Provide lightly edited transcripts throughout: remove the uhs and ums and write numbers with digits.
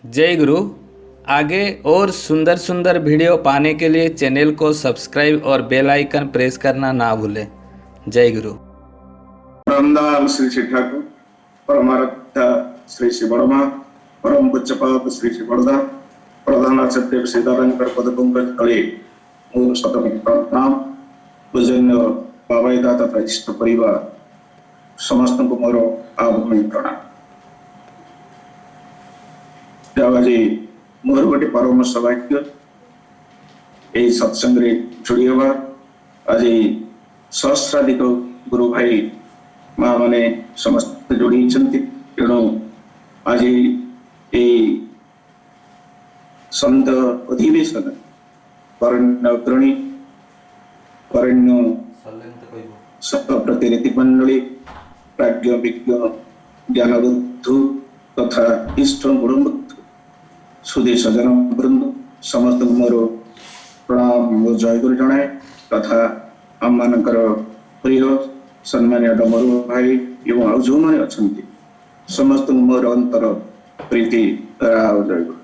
जय गुरु। आगे और सुंदर सुंदर वीडियो पाने के लिए चैनल को सब्सक्राइब और बेल आइकन प्रेस करना ना भूलें। जय गुरु। परमदाम श्री श्री ठाकुर परमारत्ता श्री श्री वर्मा परम पूज्यपाद श्री श्री वर्धा प्रधान आचार्य सीतारंकर पदपंकज तले मोर शतकोटि प्रणाम। पूजन्य बाबाईदा तथा इष्ट परिवार समस्त को मोर आभूमि प्रणाम। आज मोर गोटे परम सौभाग्य यही सत्संग जोड़ी हवा। आज सहस्राधिक गुरु भाई माँ मैंने समस्त जोड़ी तेणु आज ये संत अधिवेशन वरण्य अग्रणी वरण्य प्रतिनिधि मंडली प्राज्ञ विज्ञ ज्ञानबुद्धु तथा इष्ट गुणबुद्धु सुधी सजन वृंद समस्त मोर प्रणाम जय गुरु जनाए तथा आम मानकर प्रिय सम्मान्य डमरू भाई एवं आउ जो मैंने अच्छा समस्त मोर अंतर प्रीति राव जय गुरु।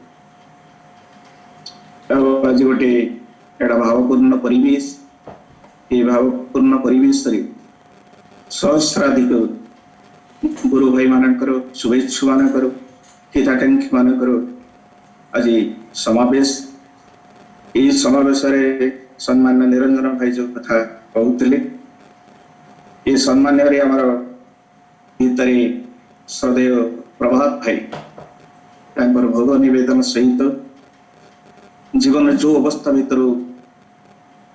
आज गोटे एटा भावपूर्ण परिवेश ये भावपूर्ण परिवेश सहस्राधिक गुरु भाई मानकर शुभेच्छु मानकर हिताकांक्षी मानकर आज समावेश ये समावेश सम्मान्य निरंजन भाई जो कथा कहते ये सम्मान्य आमर भीतर श्रद्धेय प्रभात भाई भोग निवेदन सहित जीवन जो अवस्था भीतर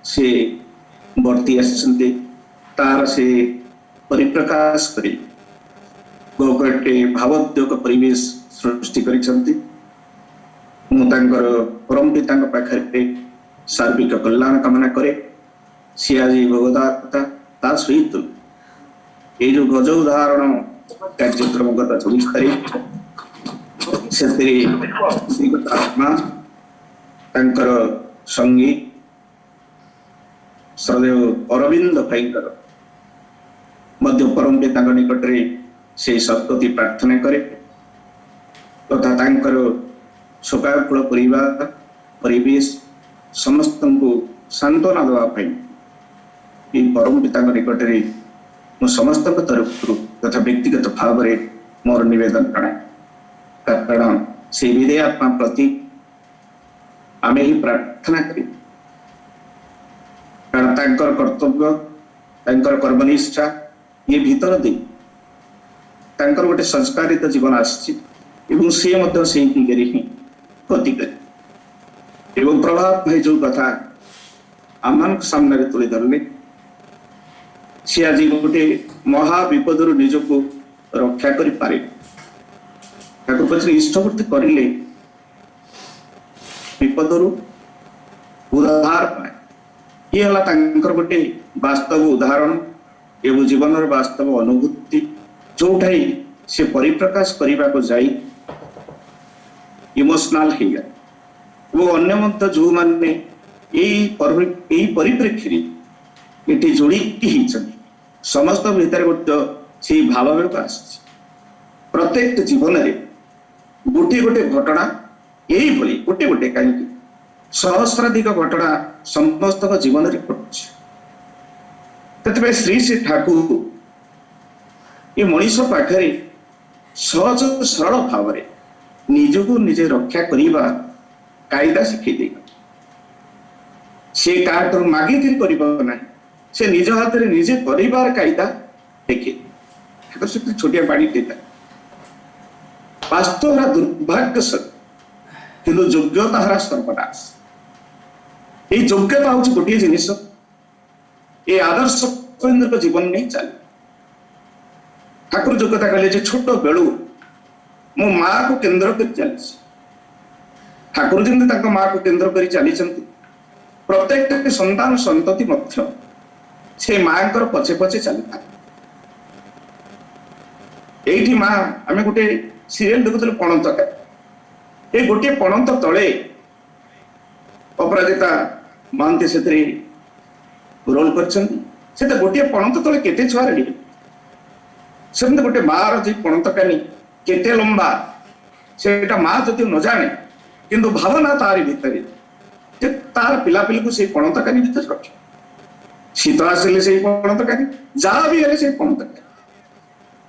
से वर्ती आसते तार से परिप्रकाश कर गोटे भावोद्योग परिवेश सृष्टि कर परम पिता पाखे सार्विक कल्याण कामना करे सी आज भगवदाता ता सहित ये जो गज उदाहरण कार्यक्रम गत 24 तारीख से आत्मा संगी श्रद्धेय अरविंद भाईकर मध्य परम पिता निकट से सत्पति प्रार्थना करे तथा शोकाकुल परिवार परिवेश समस्त को सांत्वना देवाई परम पिता निकट में समस्त तरफ तथा व्यक्तिगत भाव में मोर निवेदन प्रणाम कारण से विदय आत्मा प्रति आमे ही प्रार्थना करी कारण कर्तव्य कर्मनिष्ठा ये भीतर दे गोटे संस्कारित जीवन आसी गति करे एवं प्रभात भाई जो कथा आम सामने तुले धरले सी आज गोटे महा विपदर निजको रक्षा करि पारे पचर इष्टपूर्ति करिले विपदरु उद्धार पाए ये हला गोटे वास्तव उदाहरण एवं जीवन वास्तव अनुभूति जोठाई से परिप्रकाश करने को जाई इमोशनल हो गया वो अन्य मत जो माने यही परिप्रेक्षी ये जोड़ी समस्त भीतर गोटे से भाव आस प्रत्येक जीवन में गोटे गोटे घटना यही भली गोटे गोटे कहीं सहस्राधिक घटना समस्त जीवन में घटुचे श्री श्री ठाकुर ये मनीष पाखे सहज सरल भाव निजको निजे रक्षा करिबा कायदा शिखै दे से काटो मागे कर से निज हाथ में निजे परिवार कायदा देखे छोटिया बाड़ी देता वास्तव दुर्भाग्य किंतु योग्यता हरा सर्वनाश ये योग्यता हूँ गोटे जिनिस ये आदर्श केन्द्र जीवन नहीं चले ठाकुर जो कथा कहले छोट बेलू मो माँ को केंद्र कर चली ठाकुर जमी माँ को केंद्र कर चली प्रत्येक संतान संतति मध्य से माँ पछे पछे चलता ये माँ आम गोटे सीरियल देखुल पणत ये गोटे पणत तले अपराजिता महांती से रोल कर गोटे पणत तले केते छुआ रेडी से गोटे माँ री पणत कानी केते लंबा सेटा माँ जदि न जाने किंतु भावना तारी भितर जे तार पिलापिली को से पण तकारी भितर रखे शीत आसिले से पण तकारी जहाँ भी हेले से पण तकारी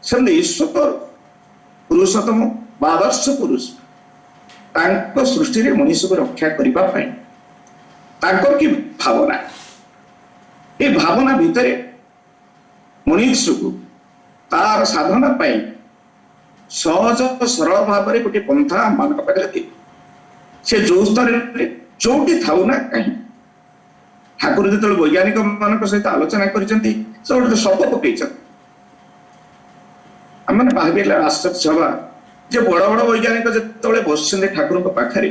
से ईश्वर पुरुषोत्तम आदर्श पुरुष तांको सृष्टि रे मनुष्य को रक्षा करबा पई तांकर की भावना ए भावना भितर मनुष्य को तार साधना पाई सहज सरल भाव में गोटे पंथा मान पाखे से जो स्तर जोटी थाऊ ना कहीं ठाकुर जो वैज्ञानिक मान सहित आलोचना कर शब्द पकई आम भाविले आश्चर्य हवा जे बड़ बड़ वैज्ञानिक जो बस ठाकुर पाखे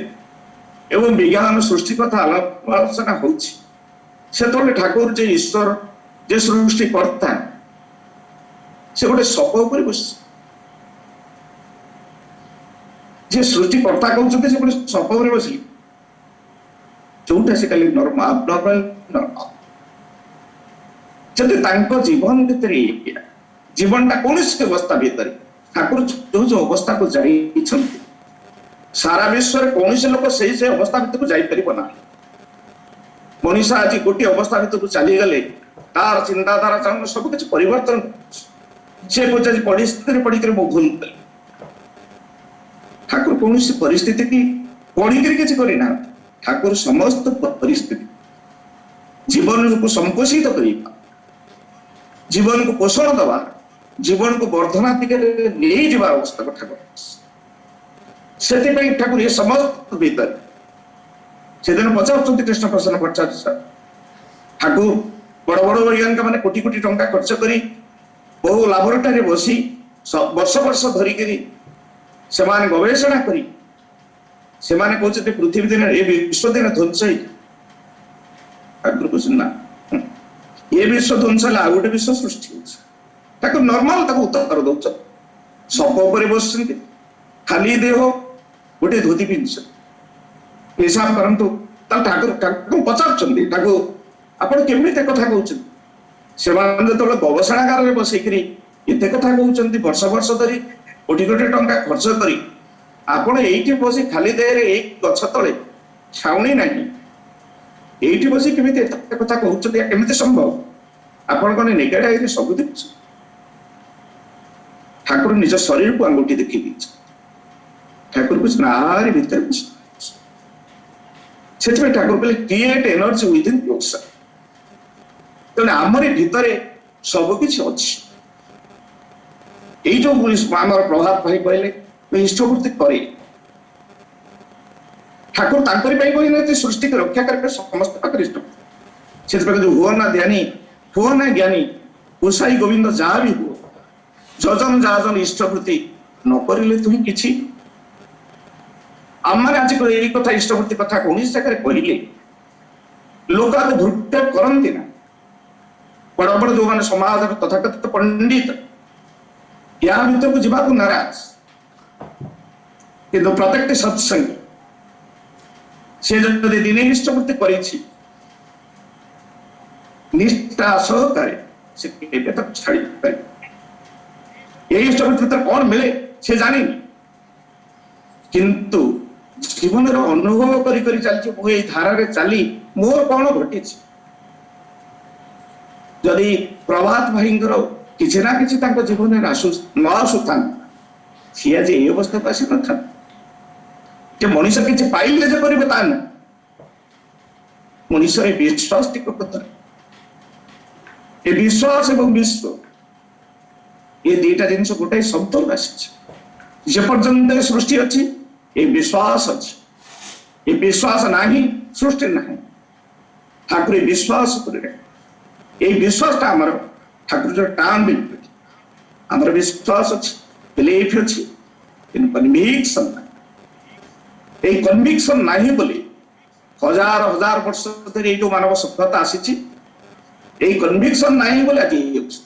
एवं विज्ञान सृष्टि कथा आलोचना हो ठाकुर जे ईश्वर जे सृष्टिकर्ता से गोटे सप उपर बस जे सृष्टिकर्ता कहते से गोटे सप उपर बसली जोटा से खाली नॉर्मल जब जीवन भीतर जीवन टा कौन अवस्था भीतर ठाकुर जो जो अवस्था को जाई सारा विश्व कौन से लोक से अवस्था भीतर को जापर ना मनीषा आज गोटे अवस्था भीतर को चली गले तार चिंताधारा चलन सब किसी परिवर्तन से पचार परिस्थिति पढ़ी मो भूल ठाकुर कौन परिस्थिति की पढ़ी किसी करना ठाकुर समस्त परिस्थिति जीवन को संपोषित करवा जीवन को पोषण दवा जीवन को वर्धना दिगरे नहीं जीवार अवस्था को ठाकुर से ठाकुर ये समस्त भीतर से दिन पचार कृष्ण प्रसन्न भट्टाचार्य ठाकुर बड़ बड़ वैज्ञानिक मैंने कोटी कोटी टंका खर्च कर बहु लाबोरेटरी बसी वर्ष वर्ष धरिक गवेषणा करी कहते पृथ्वी दिन ये विश्व दिन ध्वंस ठाकुर कहते ना ये विश्व ध्वंस है आ गोटे विश्व सृष्टि हो नॉर्मल उत्तर दौर सप उपर बस खाली देह गोटे धोती पिंध हिसाब करतु ठाकुर ठाकुर पचार ठाकुर आपण केमी कथा कहते से जो गवेषणागार बसईक एत कथा कहते वर्ष वर्ष धरी कोटी कोटी टंका खर्च कर आपण ये बस खाली देह एक गछ तले छाउनी ना ये बस केमी कथा कहते केमी संभव आपण कौन नेगेटिव सब देख ठाकुर निज शरीर को अंगूठी देखी ठाकुर कुछ नारी भीतर से ठाकुर कहले create energy with in yourself तेना आमरी भितर सब किछि अछि जो आमर प्रभात भाई कहले इष्टपूर्ति करे ठाकुर तांकरी पाई कहले सृष्टि को रक्षा करके समस्त पाकर इष्टपूर्ति से जो हुआ ना ध्यानी हुआ ना ज्ञानी उषाई गोविंद जहाँ भी हुआ जजन जाजन इष्टपूर्ति न करिले तुम किछि आम आज ये कथा इष्टपूर्ति कथा कौन जगह कहले लोक भ्रुक्षेप करती ना बड़ बड़ जो मैंने समाज तथाकथित पंडित या भीतर को जीवा नाराज किंतु प्रत्येक सत्संग से दिने इष्टपूर्ति कर निष्ठा सहकारे से छाड़ी पारे ये इष्टपूर्ति कौन मिले से जानी किंतु जीवन अनुभव करी चलती धारा चली मोर कौन घटी जदि प्रभात भाई किसी ना किसी जीवन में न आसुता सी आज ये अवस्था को आसी न मनीष किसी पाइले जो करेंगे ता ना मनीष विश्वास टिकट ये विश्वास एवं विश्व ये दीटा जिन गोटाए शब्द आसी जे पर्यंत सृष्टि अच्छी ये विश्वास अच्छी ये विश्वास नहीं सृष्टि नहीं ठाकुर विश्वास ये विश्वास आमर ठाकुर जो टाण बिल्कुल आमर विश्वास अच्छी बिलीफ अच्छी कन्विक्शन ये कन्विक्शन नहीं बोली हजार हजार वर्ष धरी जो मानव सभ्यता आसी कन्विक्शन नहीं बोले आज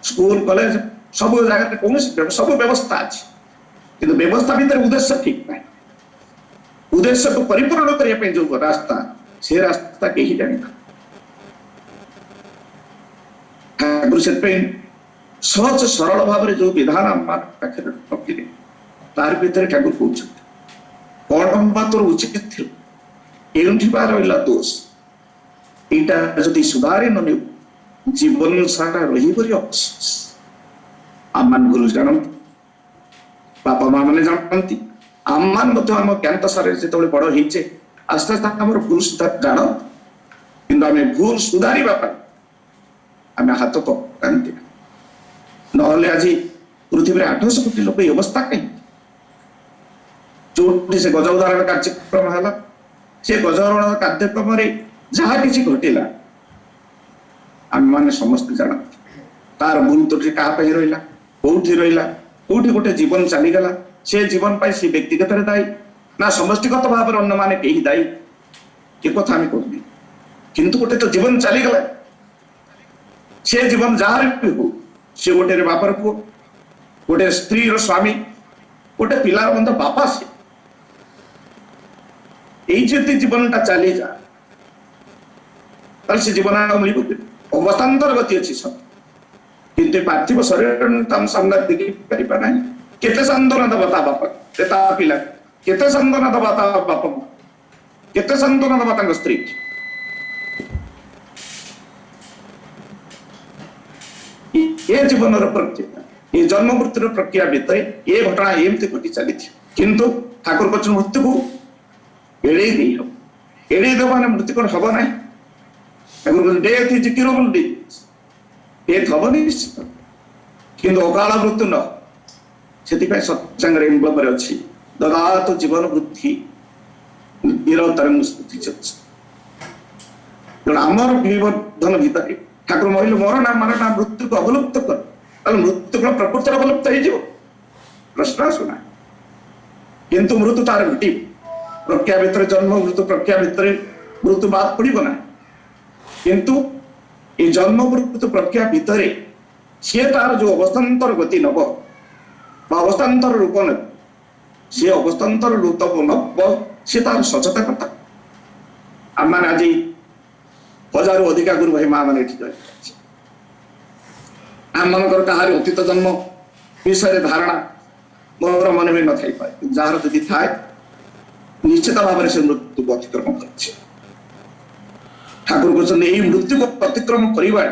स्कूल कॉलेज सब जगह कौन सब व्यवस्था अच्छी किंतु व्यवस्था भीतर उद्देश्य ठीक ना उद्देश्य को परिपूर्ण करने जो रास्ता से रास्ता के ही जाने ठाकुर से सहज सरल भाव में जो विधान पाखे रखिले तार भीतर ठाकुर कहते कौन हवा तोर उचित थी एवं रहा दोष यहाँ जदि सुधारी न जीवन सारा रही अफसोस आम मान गुरु जानती बापा माँ मैंने जानती आम मान आम ज्ञात सारे जो बड़ होचे आस्ते आस्ते आम भूल सुधार जान कि भूल सुधारिबा आम हाथ पकाती ना आज पृथ्वी 800 कोटी लोक अवस्था कहीं जो से गज उदाहरण कार्यक्रम है से गज उदाहरण कार्यक्रम जहाँ किसी घटिला आम मैंने समस्त जानते तार भूल त्रुटि क्या रहा कौटी रहा कौटी गोटे जीवन चलीगला से जीवन पाई से व्यक्तिगत दायी ना समष्टिगत भाव में अन्य माने कहीं दायी ये कथा आम कहूनी किंतु गोटे तो जीवन चलीगला से जीवन जहाँ भी हो से गोटे बापर पुओ गोटे स्त्री स्वामी गोटे पिलार बंध बापा से यही जीवन टा चली जा से जीवन मिल अवस्थान्तर गति अच्छी सब किंतु पार्थिव शरीर सामने देखी पार ना केते सांत्वना दबा ता बापा ता पिला केते सांत्वना दबा ता बापा केते सांत्वना दबा स्त्री ये जीवन प्रक्रिया ये जन्म मृत्यु प्रक्रिया भीतर ये घटना एमती घटी चली किंतु ठाकुर कहते मृत्यु को एड़े देव मैंने मृत्यु कौन हम ना Thakur death is curable disease death हम निश्चित किंतु अकाल मृत्यु न से सत्संग एम्ब्लम अच्छी ददात जीवन वृद्धि निरतर स्मृति आमर विवर्धन भीतर ठाकुर कहले मोर ना मरना मृत्यु को अवलुप्त कर मृत्यु को प्रकृति अवलुप्त हो प्रश्न आसुना किंतु मृत्यु तार घटी प्रक्रिया भितर जन्म मृत्यु प्रक्रिया भितर मृत्यु बाद पड़ो ना किंतु ये जन्म मृत्यु प्रक्रिया भितर सी तार जो अवस्थान्तर गति नब अवस्थान्तर रूप न सी अवस्थान्तर रूप नब सी तार सचेता कथा आम मैंने आज 1000 अधिका गुरु भाई माँ मैंने आम मन कहार अतीत जन्म विषय धारणा मोर मन में न थी पाए जार जदि थाए निश्चित भाव से मृत्यु को अतिक्रम कर ठाकुर कहते यही मृत्यु को अतिक्रम करवा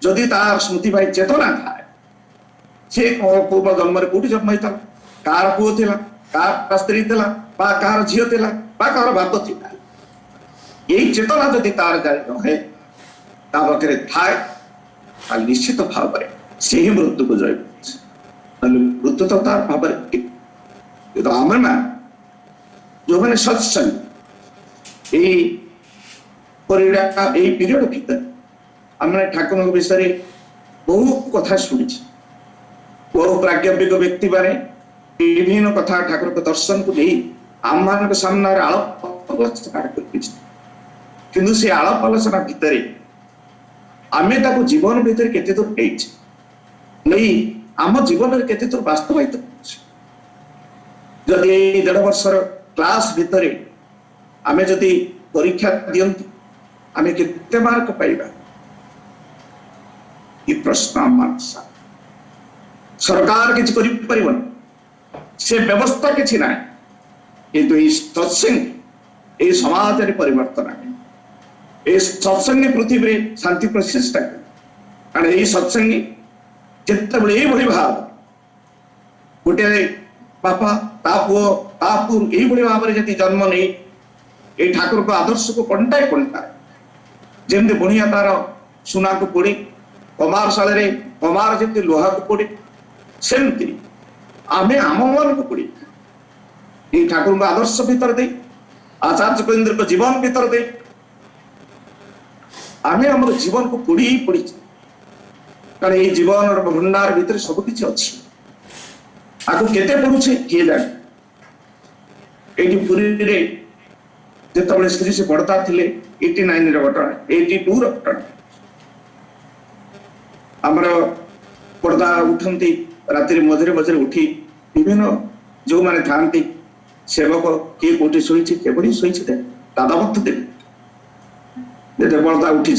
जदि तार स्मृति भाई चेतना थाए से पूर्व जन्म कौटी जन्म होता कार पुओ थिला कार स्त्री थिला कार झील थिला कार बाप थिला यही चेतना जदि तार जारी रहे पाखे थाए निश्चित भाव से ही मृत्यु को जय मृत्यु तो तार भाव तो आम ना जो मैंने सत्संग पीरियड भीतर आम ठाकुर विषय बहु कथा शुणी बहु प्राज्ञविक व्यक्ति माने विभिन्न कथा ठाकुर के दर्शन को नहीं आम मान सामने आलाप आलोचना किंतु से आलाप आलोचना भितर आमे ताको जीवन भीतर केते दूर नहीं आम जीवन में केते दूर वास्तविक जदि 1.5 वर्षर क्लास भितर आमे जदि परीक्षा दियंतु आमे केते मार्क पाइबा ये प्रश्न सरकार किसी करि परिबन से व्यवस्था किसी ना किंतु ये सत्संग ये समाज रे परिवर्तन आने ये सत्संग पृथ्वी शांति प्रतिष्ठा कारण ये सत्संग जिते बड़े भाव गोटे बापा तापुर यही भाव में जी जन्म नहीं ये ठाकुर को आदर्श को कंटाए जमी बुणिया तार सुना को पोड़ी कमार शाल कमार जमी लुहा को पोड़ी सेमती आम मान को पोड़ी ये ठाकुर को आदर्श भीतर दे आचार्य केन्द्र को जीवन भीतर दे आम जीवन को पोड़ी पड़ी कारण ये जीवन भंडार भीतर सब किसी अच्छी आगे केते पड़ुचे किए जाने ये पुरी जिते श्री से बड़ता थे 89 घटना 82 घटना आमर पर्दा उठती राति मझे मझे उठी विभिन्न जो मैंने था सेवक किए कौटी शोई केवड़ी शोई दादा मत देते बड़दा उठी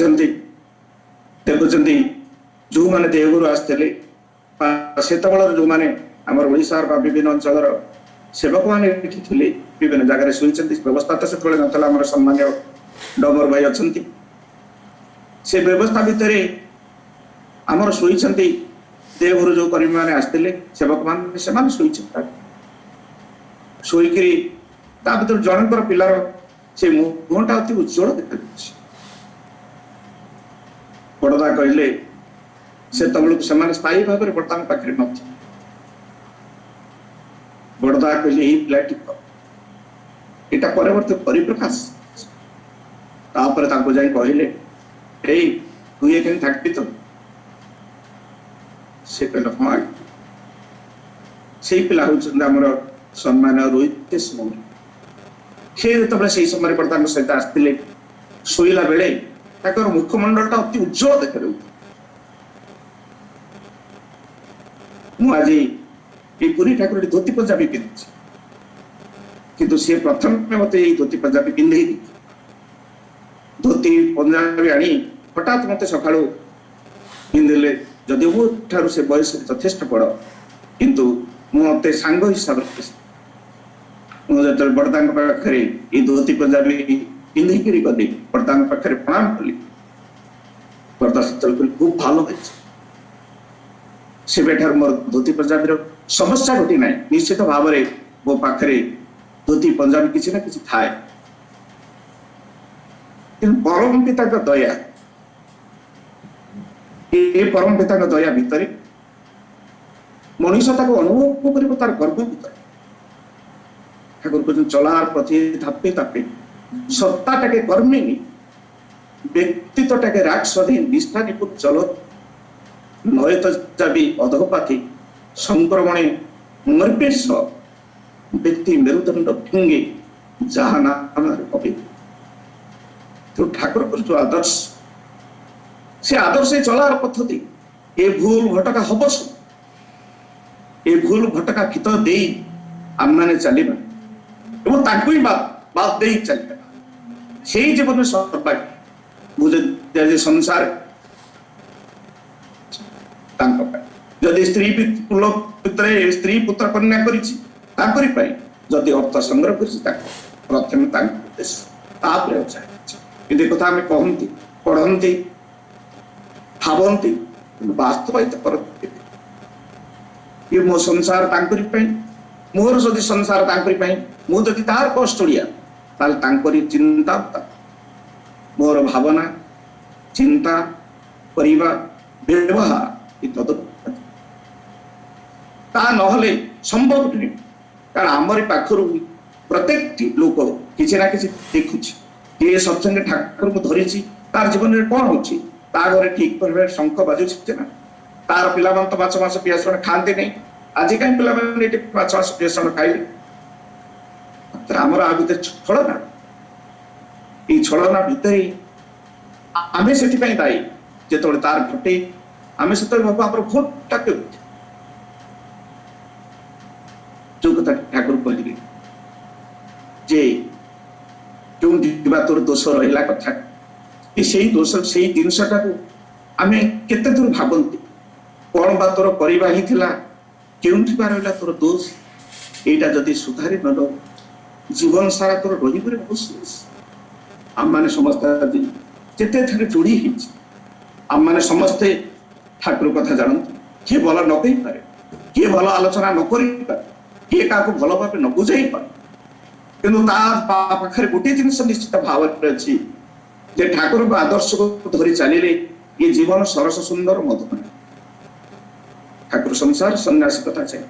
देखुं जो मैंने देवघर आसते से जो मैंने आमर ओडिशा बा विभिन्न अंचल सेवक मैंने विभिन्न जगह शुई व्यवस्था तो से ना आम सम्मान्य डमर भाई अच्छा से व्यवस्था भितर आमर शुई देवघर जो कर्मी मैंने आसते सेवक मैंने शुईकरी भर जनकर पिलार से मुहटा अति उज्जवल देखा बड़दा कहले से तबलू से स्थायी भाव में बर्तमान पाखे न बड़दा कहले यही पिलाटी यहाँ परवर्त परिप्रकाश जाए कहले तु ये थी तो से कहले हाँ से पिला हूँ सम्मान रोहित मौर्य से से समय बर्तमान सहित आसते शोला बेले मुखमंडल अति उज्जवल देखा मुझे ये पुरी ठाकुर धोती पंजाबी पिंधि किंतु सी प्रथम मत धोती पंजाबी पिंधे धोती पंजाबी आनी हठात मत सका पिंधे जदि मो से बयस यथेष बड़ किंतु मत सांग हिसाब से मुझे बड़दा पाखे ये धोती पंजाबी पिंधिक गली बड़दा पाखे प्रणाम कली बड़दा खूब भल से मोर धोती पंजाबी समस्या घटी ना निश्चित भाव में मो पाखे धोती पंजाबी किसी ना किसी थाए परम पिता दया ये परम पिता दया भितर मनीष अनुभव कर तार गर्भ भितर ठाकुर को चलार प्रति धापे धापे सत्ता टाके कर्मी व्यक्तित्व टाके राग स्वाधीन निष्ठा निपुण चलो नयत जाबी अधोपाथी संक्रमणे मर्पेश व्यक्ति मेरुदंड फिंगे जहा नाम कवि तो ठाकुर को जो आदर्श से आदर्श चलार पद्धति ये भूल भटका हम ये भूल भटका खित दे आम मैंने चलवा ही बात दे चलता से जीवन सौभाग्य मुझे संसार जदि स्त्री पुत्र स्त्री पुत्र कन्या करी जदि अर्थ संग्रह कर प्रथम कथा आम कहती पढ़ती भावती वास्तवायित करते ये मो संसार मोर जदि संसार मुझे तार कष्टिया चिंता मोर भावना चिंता करवा व्यवहार ना संभव नहीं कारण आमरी पाखर प्रत्येक लोक किसी ना कि देखुची ये सत्संग ठाकुर को धरी तार जीवन में कौन हो घरे ठीक भाव शंख बाजुचे ना तार पिला तो माछ मास पियास खाते नहीं आज कहीं पे माछ मास पियास खाइले आमर आ भर छलना ये छलना भितर आम से दायी जो तार घटे आम से भाव आम भोटा जो कथा ठाकुर कहले जे जो तोर दोष रहा कथा से दोष से जिनसा आम केते दूर भावती कौन बा तोर करवा ही रहा तोर दोष यहाँ जदि सुधारी न जीवन सारा तोर रही आम मैंने समस्त जिते थे जोड़ी आम मैंने समस्ते ठाकुर कथा जानते किए भल न कही पारे किए भल आलोचना न कर किए क्या भल भाव न बुझे पारे कि पाखे गोटे जिन निश्चित भाव में अच्छी ठाकुर को आदर्श को धरी चलिए ये जीवन सरस सुंदर मधुमय ठाकुर संसार सन्यासी कथा चाहिए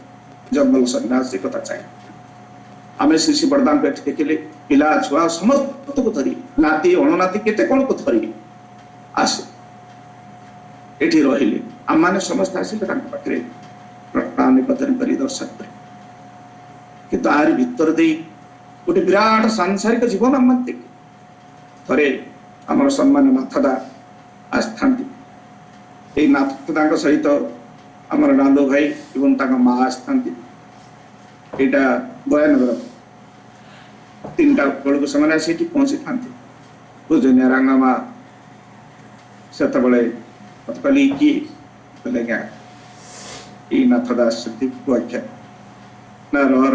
जंगल सन्यासी कथा चाहिए आम श्री श्री बरदान पे देखिले पिला छुआ समस्त को धरी नाती अणनाती केते कौन को धरी आसे एठी रहिले आम माने समस्त आसिले पाखे प्रणाम निवेदन कर दर्शन कर किंतु आर भीतर दे गोटे विराट सांसारिक जीवन आम देखे थे आम सम्मान नाथदा आसता नाथदा सहित आमर नांदो भाई एवं माँ आसता यहाँ बयानगर 3टा बेलू से पहुंची था पूजनीय रंगा माँ से मत कहली किए नाथ दास आख्या ନା ରହ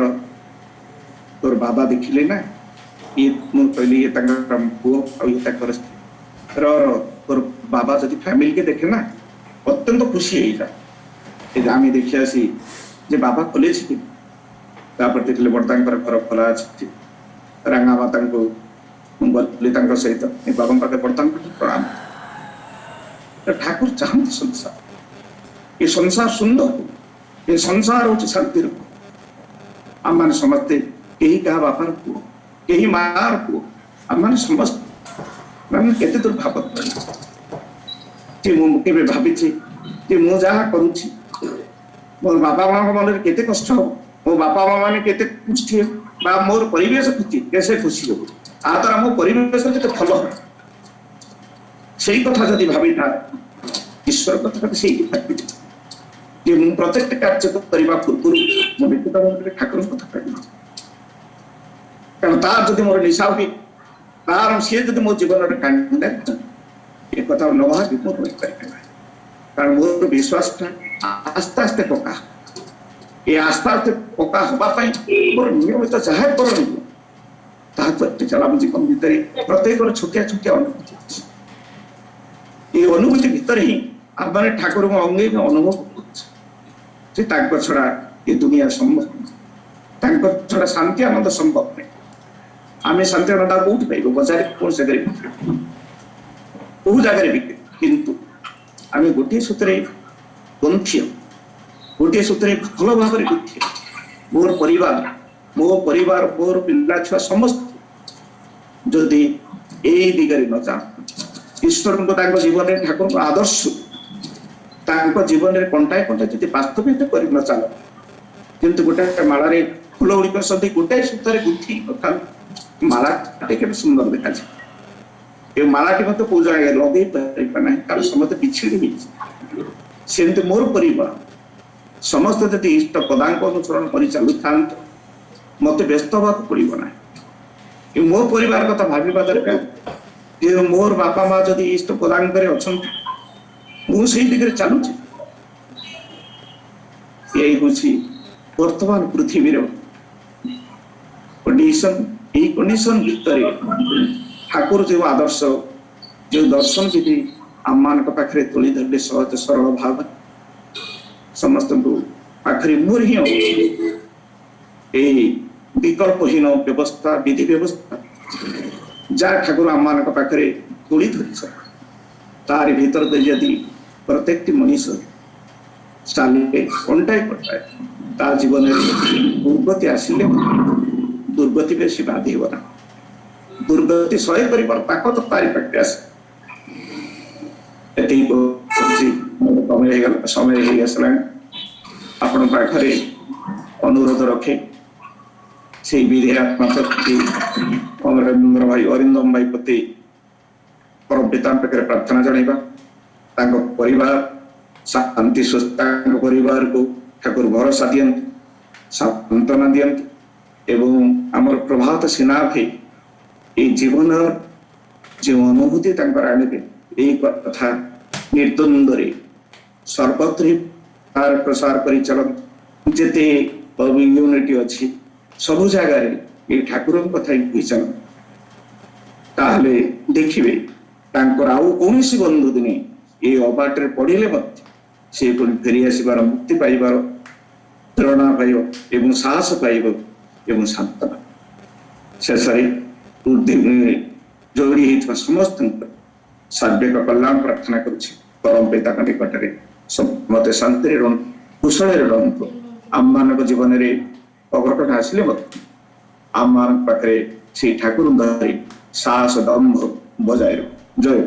ତୋର ବାବା ଦେଖିଲେ ନା ଇଏ ମୁଁ କହିଲି ଇଏ ତାଙ୍କର ପୁଅ ଆଉ ଇଏ ତାଙ୍କର ସ୍ତ୍ରୀ ରହ ତୋର ବାବା ଯଦି ଫ୍ୟାମିଲି କେ ଦେଖେ ନା ଅତ୍ୟନ୍ତ ଖୁସି ହେଇଯାଏ ଆମେ ଦେଖି ଆସି ଯେ ବାବା କଲେଜ କି ତାପରେ ଦେଖିଲେ ବର୍ଦ୍ଦାଙ୍କର ଘର ଖୋଲା ଅଛି ରାଙ୍ଗା ମାତାଙ୍କୁ ମୁଁ ଗଲି ତାଙ୍କ ସହିତ ଏ ବାବାଙ୍କ ପାଖରେ ବର୍ଦ୍ଦାଙ୍କୁ ପ୍ରଣାମ ଠାକୁର ଚାହାନ୍ତି ସଂସାର ଏ ସଂସାର ସୁନ୍ଦର ଏ ସଂସାର ହଉଛି ଶାନ୍ତିର ଆମମାନେ ସମସ୍ତେ କେହି କାହା ବାପାର ପୁଅ କେହି ମାର ପୁଅ ଆମମାନେ ସମସ୍ତେ ମାନେ କେତେ ଦୂର ଭାବତ ଯେ ମୁଁ କେବେ ଭାବିଛି ଯେ ମୁଁ ଯାହା କରୁଛି ମୋର ବାପା ମାଙ୍କ ମନରେ କେତେ କଷ୍ଟ ହବ ମୋ ବାପା ମା ମାନେ କେତେ ଖୁସି ବା ମୋର ପରିବେଶ ଖୁସି କେତେ ଖୁସି ହବ ଆ ଦ୍ୱାରା ମୋ ପରିବେଶ କେତେ ଭଲ ହବ ସେଇ କଥା ଯଦି ଭାବିଥା ଈଶ୍ୱର କଥା ସେଇଠି ଭାବିଛି ଯେ ମୁଁ ପ୍ରତ୍ୟେକ କାର୍ଯ୍ୟ କରିବା ପୂର୍ବରୁ ମୋ ବ୍ୟକ୍ତିଗତ ଭାବରେ ଠାକୁରଙ୍କ କଥା ଭାବିବି କାରଣ ତାର ଯଦି ମୋର ନିଶା ହୁଏ ତାର ସିଏ ଯଦି ମୋ ଜୀବନରେ କାନ୍ଦେ ଏ କଥା ନ ଭାବି ମୁଁ ରହିପାରିବି ନାହିଁ କାରଣ ମୋର ବିଶ୍ୱାସଟା ଆସ୍ତେ ଆସ୍ତେ ପକା ଏ ଆସ୍ତେ ଆସ୍ତେ ପକା ହବା ପାଇଁ ମୋର ନିୟମିତ ଯାହା କରଣି ତାହା ଚାଲା ଆମ ଜୀବନ ଭିତରେ ପ୍ରତ୍ୟେକର ଛୋଟିଆ ଛୋଟିଆ ଅନୁଭୂତି ଅଛି এই অনুভূতি ভিতরে ହିଁ ଆମେ ଠାକୁରଙ୍କ ଅଙ୍ଗେ ଅନୁଭବ କରୁଛୁ ଯେ ତାଙ୍କ ଛଡା ଏ ଦୁନିଆ ସମ୍ଭବ ତାଙ୍କ ଛଡା ଶାନ୍ତି ଆନନ୍ଦ ସମ୍ଭବ ନାହିଁ ଆମେ ଶାନ୍ତି ଆନନ୍ଦ କୋଉଠି ପାଇବୁ ବଜାରରେ କୌଣସି ଜାଗାରେ କୋଉ ଜାଗାରେ ବିକ୍ରି କିନ୍ତୁ ଆମେ ଗୋଟିଏ ସୂତ୍ରରେ ଗନ୍ଥି ଗୋଟିଏ ସୂତ୍ରରେ ଭଲ ଭାବରେ ଗନ୍ଥି ମୋର ପରିବାର ମୋର ପିଲା ଛୁଆ ସମସ୍ତେ ଯଦି ଏଇ ଦିଗରେ ନ ଯାଆନ୍ତି ଈଶ୍ୱରଙ୍କୁ ତାଙ୍କ ଜୀବନରେ ଠାକୁରଙ୍କ ଆଦର୍ଶ ତାଙ୍କ ଜୀବନରେ କଣ୍ଟାଏ କଣ୍ଟାଏ ଯଦି ବାସ୍ତବିତ କରି ନ ଚାଲ କିନ୍ତୁ ଗୋଟେ ମାଳାରେ ଫୁଲ ଗୁଡ଼ିକ ସହିତ ଗୋଟାଏ ସୂତାରେ ଗୁନ୍ଥି ମାଳାଟି କେତେ ସୁନ୍ଦର ଦେଖାଯାଏ ଏ ମାଳାଟି ମଧ୍ୟ କୋଉ ଜାଗାରେ ଲଗେଇ ପାରିବା ନାହିଁ କାରଣ ସମସ୍ତେ ବିଛିଡ଼ି ହେଇଛି ସେମିତି ମୋର ପରିବାର ସମସ୍ତେ ଯଦି ଇଷ୍ଟ ପଦାଙ୍କ ଅନୁସରଣ କରି ଚାଲୁଥାନ୍ତି ମତେ ବ୍ୟସ୍ତ ହେବାକୁ ପଡିବ ନାହିଁ ମୋ ପରିବାର କଥା ଭାବିବା ଦରକାର ଯେ ମୋର ବାପା ମା ଯଦି ଇଷ୍ଟ ପଦାଙ୍କରେ ଅଛନ୍ତି ମୁଁ ସେଇ ଦିଗରେ ଚାଲୁଛି ଏଇ ହଉଛି ବର୍ତ୍ତମାନ ପୃଥିବୀର କଣ୍ଡିସନ এই কন্ডিশন ভিতরে ঠাকুর যে আদর্শ যে দর্শন বিধি আমମାନଙ୍କ ପାଖରେ ତୁଳି ଧରିଲେ ସହଜ ସରଳ ଭାବ ସମସ୍ତ ପାଖରେ ମୋର ହିଁ এই ବିକଳ୍ପହୀନ ବ୍ୟବସ୍ଥା ବିଧି ବ୍ୟବସ୍ଥା ଯାହା ଠାକୁର ଆମମାନଙ୍କ ପାଖରେ ତୁଳି ଧରିଛ ତାରି ଭିତରେ ଯଦି ପ୍ରତ୍ୟେକଟି ମଣିଷ ଚାଲିଲେ କଣ୍ଟାଏ ତା ଜୀବନରେ ଦୁର୍ଗତି ଆସିଲେ ଦୁର୍ଗତି ବେଶୀ ବାଧିବ ନା ଦୁର୍ଗତି ସହ୍ୟ କରିବାର ତାକତ ତାରି ପାଖରେ ଆସେ ଏତିକି ସମୟ ହେଇଆସିଲାଣି ଆପଣଙ୍କ ପାଖରେ ଅନୁରୋଧ ରଖେ ସେଇ ବିଧିଆତ୍ମା ପ୍ରତି ଅମରେନ୍ଦ୍ର ଭାଇ ଅରିନ୍ଦମ ଭାଇ ପ୍ରତି ପରମ ପିତାଙ୍କ ପାଖରେ ପ୍ରାର୍ଥନା ଜଣାଇବା ତାଙ୍କ ପରିବାର ଶାନ୍ତି ସୁସ୍ଥ ପରିବାରକୁ ଠାକୁର ଭରସା ଦିଅନ୍ତୁ ସାନ୍ତ୍ୱନା ଦିଅନ୍ତୁ ଏବଂ ଆମର ପ୍ରଭାତ ସିନା ଭାଇ এই জীবনের যে অনুভূতি তাঙ্কর আনিবে এই কথা নির্দ্বন্দ্বরে সর্বত্র তার প্রসার করে চলন্ত যেতে ইউনিটি ଅଛି ସବୁ ଜାଗାରେ এই ଠାକୁରଙ୍କ କଥା କହି ଚାଲ ତାହେଲେ ଦେଖିବେ ତାଙ୍କର ଆଉ କୌଣସି ବନ୍ଧୁ ଦିନେ এই ଅବାଟରେ ପଡ଼ିଲେ ମଧ୍ୟ ସେ ପୁଣି ଫେରି ଆସିବାର ମୁକ୍ତି ପାଇବାର ପ୍ରେରଣା ପାଇବ ଏବଂ ସାହସ ପାଇବ ଏବଂ ସାନ୍ତ୍ୱନା ଶେଷରେ ଯୋଡ଼ି ହେଇଥିବା ସମସ୍ତଙ୍କର ସାର୍ବିକ କଲ୍ୟାଣ ପ୍ରାର୍ଥନା କରୁଛି ପରମ ପିତାଙ୍କ ନିକଟରେ ସମସ୍ତେ ଶାନ୍ତିରେ ରୁହନ୍ତୁ କୁଶଳରେ ରୁହନ୍ତୁ ଆମମାନଙ୍କ ଜୀବନରେ ଅଘଟଣ ଆସିଲେ ମଧ୍ୟ ଆମମାନଙ୍କ ପାଖରେ ସେଇ ଠାକୁର ଧରି ସାହସ ଦମ୍ଭ ବଜାୟ ଜୟ